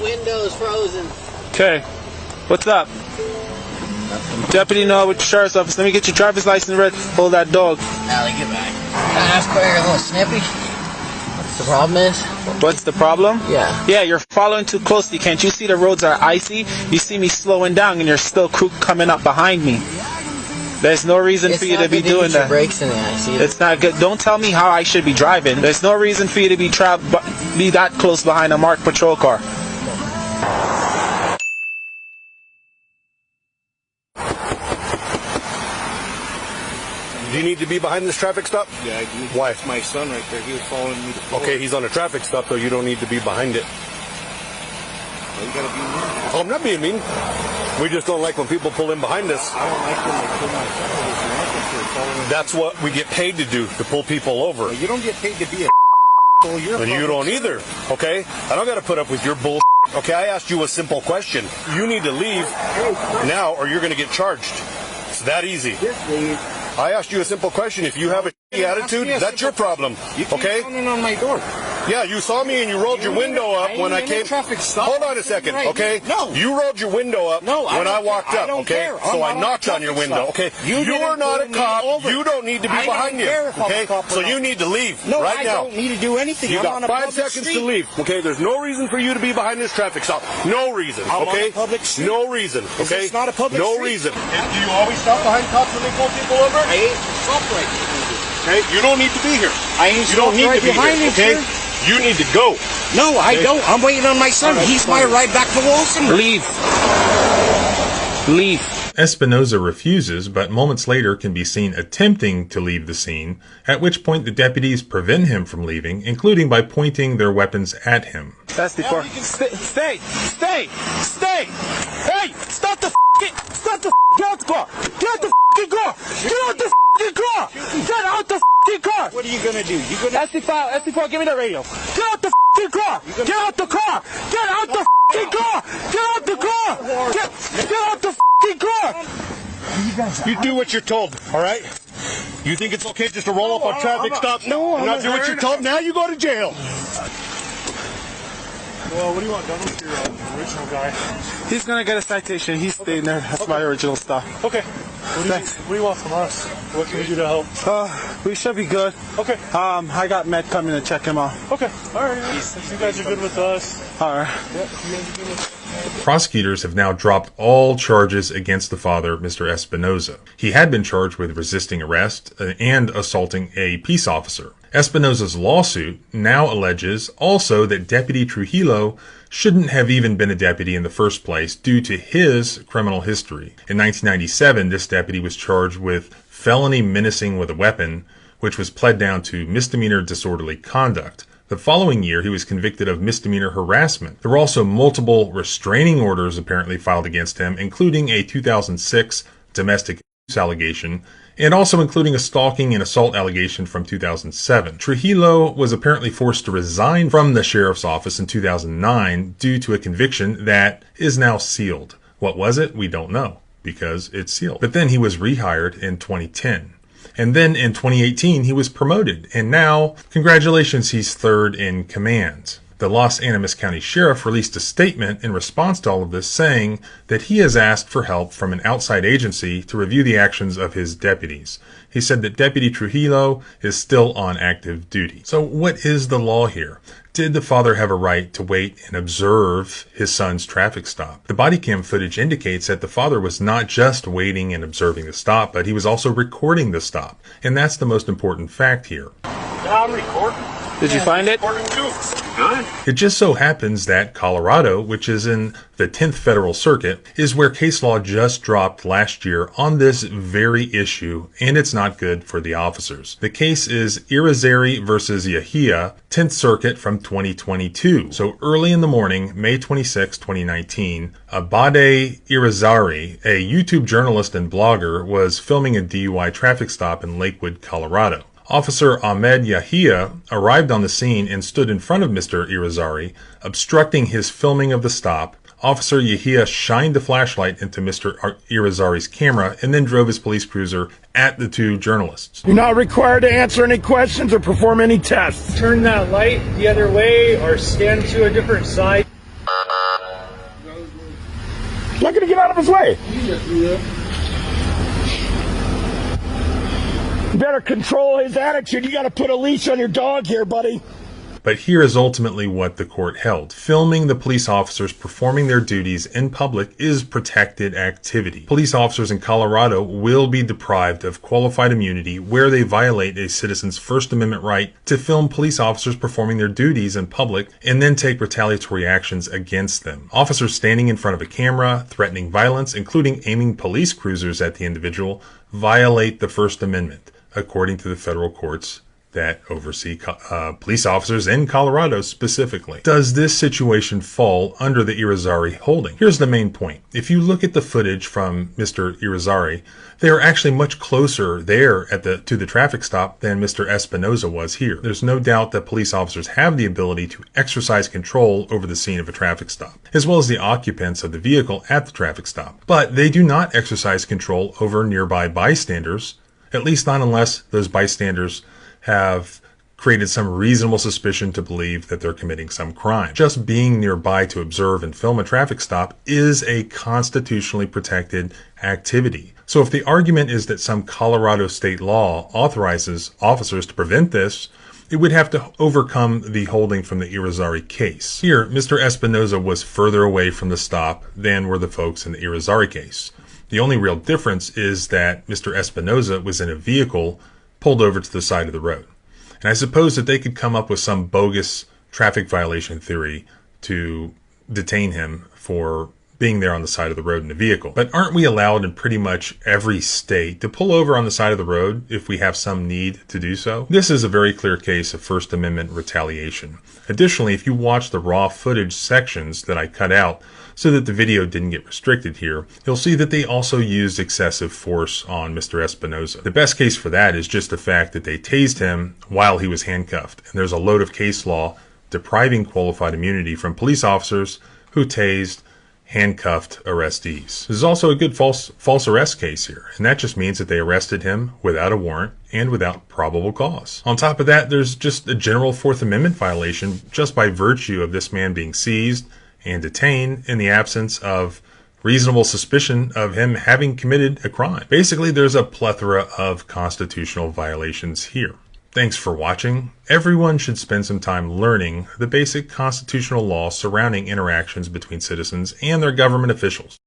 Window's frozen. Okay. What's up? Deputy Noah with the sheriff's office. Let me get your driver's license ready. Hold that dog. Allie, get back. Can I ask why you're a little snippy? What's the problem is? What's the problem? Yeah. Yeah, you're following too closely. Can't you see the roads are icy? You see me slowing down and you're still coming up behind me. There's no reason for you to be doing that. Brakes in the icy. It's not good. Don't tell me how I should be driving. There's no reason for you to be that close behind a marked patrol car. Do you need to be behind this traffic stop? Yeah, I do. Why? It's my son right there. He was following me to pull. Okay, he's on a traffic stop, though. You don't need to be behind it. Well, you gotta be mean. Oh, I'm not being mean. We just don't like when people pull in behind us. I don't like when they pull my son over. That's what we get paid to do, to pull people over. Well, you don't get paid to be a fool. You're And you don't either, okay? I don't got to put up with your bull. Okay, I asked you a simple question. You need to leave now or you're going to get charged. It's that easy. Just leave. I asked you a simple question. If you have a attitude, that's your problem, You keep okay? pounding on my door. Yeah, you saw me and you rolled your window up when I came. Hold on a second, okay? No. You rolled your window up when I walked up, okay? So I knocked on your window, okay? You are not a cop. You don't need to be behind you, okay? So you need to leave right now. I don't need to do anything. You I'm got on a 5 public seconds street. to leave, okay? There's no reason for you to be behind this traffic stop. No reason, I'm okay? on a public street. No reason, Is okay? this not a public No street? reason. And do you always stop behind cops when they pull people over? I ain't stopped right behind you. Okay, you don't need to be here. I ain't You don't stopped need right to be behind here, you, okay? sir. You need to go. No, I don't. I'm waiting on my son. He's my ride back to Wilson. Leave. Leave. Espinoza refuses, but moments later can be seen attempting to leave the scene, at which point the deputies prevent him from leaving, including by pointing their weapons at him. That's the part. Stay! Hey! Stop the get out the car! Get out the car! Get out the car! Get out the car! What are you gonna do? You gonna? SD4, give me the radio. Get out the car! Get out the car! Get out the car! Get out the car! Get out the car! You do what you're told, all right? You think it's okay just to roll up on traffic stop? No, and not do what you're told? Now you go to jail. Well, what do you want done with your original guy? He's gonna get a citation. He's staying there. That's my original stuff. Okay. What do you want from us? What can we do to help? We should be good. Okay. I got Med coming to check him out. Okay. All right. If you guys are good with us. All right. Yeah, if you guys are good with us. Prosecutors have now dropped all charges against the father, Mr. Espinoza. He had been charged with resisting arrest and assaulting a peace officer. Espinoza's lawsuit now alleges also that Deputy Trujillo shouldn't have even been a deputy in the first place due to his criminal history. In 1997, this deputy was charged with felony menacing with a weapon, which was pled down to misdemeanor disorderly conduct. The following year, he was convicted of misdemeanor harassment. There were also multiple restraining orders apparently filed against him, including a 2006 domestic abuse allegation, and also including a stalking and assault allegation from 2007. Trujillo was apparently forced to resign from the sheriff's office in 2009 due to a conviction that is now sealed. What was it? We don't know, because it's sealed. But then he was rehired in 2010. And then in 2018, he was promoted. And now, congratulations, he's third in command. The Los Animas County Sheriff released a statement in response to all of this saying that he has asked for help from an outside agency to review the actions of his deputies. He said that Deputy Trujillo is still on active duty. So what is the law here? Did the father have a right to wait and observe his son's traffic stop? The body cam footage indicates that the father was not just waiting and observing the stop, but he was also recording the stop. And that's the most important fact here. I'm recording. Did you find it? Recording too. Good. It just so happens that Colorado, which is in the 10th Federal Circuit, is where case law just dropped last year on this very issue, and it's not good for the officers. The case is Irizarry versus Yahia, 10th Circuit from 2022. So early in the morning, May 26, 2019, Abade Irizarry, a YouTube journalist and blogger, was filming a DUI traffic stop in Lakewood, Colorado. Officer Ahmed Yahia arrived on the scene and stood in front of Mr. Irizarry, obstructing his filming of the stop. Officer Yahia shined the flashlight into Mr. Irizarry's camera and then drove his police cruiser at the two journalists. You're not required to answer any questions or perform any tests. Turn that light the other way or stand to a different side. not going to get out of his way. You better control his attitude. You got to put a leash on your dog here, buddy. But here is ultimately what the court held. Filming the police officers performing their duties in public is protected activity. Police officers in Colorado will be deprived of qualified immunity where they violate a citizen's First Amendment right to film police officers performing their duties in public and then take retaliatory actions against them. Officers standing in front of a camera, threatening violence, including aiming police cruisers at the individual, violate the First Amendment, according to the federal courts that oversee police officers in Colorado specifically. Does this situation fall under the Irizarry holding? Here's the main point. If you look at the footage from Mr. Irizarry, they are actually much closer there to the traffic stop than Mr. Espinoza was here. There's no doubt that police officers have the ability to exercise control over the scene of a traffic stop, as well as the occupants of the vehicle at the traffic stop. But they do not exercise control over nearby bystanders, at least not unless those bystanders have created some reasonable suspicion to believe that they're committing some crime. Just being nearby to observe and film a traffic stop is a constitutionally protected activity. So if the argument is that some Colorado state law authorizes officers to prevent this, it would have to overcome the holding from the Irizarry case. Here, Mr. Espinoza was further away from the stop than were the folks in the Irizarry case. The only real difference is that Mr. Espinoza was in a vehicle pulled over to the side of the road. And I suppose that they could come up with some bogus traffic violation theory to detain him for being there on the side of the road in a vehicle. But aren't we allowed in pretty much every state to pull over on the side of the road if we have some need to do so? This is a very clear case of First Amendment retaliation. Additionally, if you watch the raw footage sections that I cut out so that the video didn't get restricted here, you'll see that they also used excessive force on Mr. Espinoza. The best case for that is just the fact that they tased him while he was handcuffed. And there's a load of case law depriving qualified immunity from police officers who tased handcuffed arrestees. There's also a good false arrest case here, and that just means that they arrested him without a warrant and without probable cause. On top of that, there's just a general Fourth Amendment violation just by virtue of this man being seized and detained in the absence of reasonable suspicion of him having committed a crime. Basically, there's a plethora of constitutional violations here. Thanks for watching. Everyone should spend some time learning the basic constitutional law surrounding interactions between citizens and their government officials.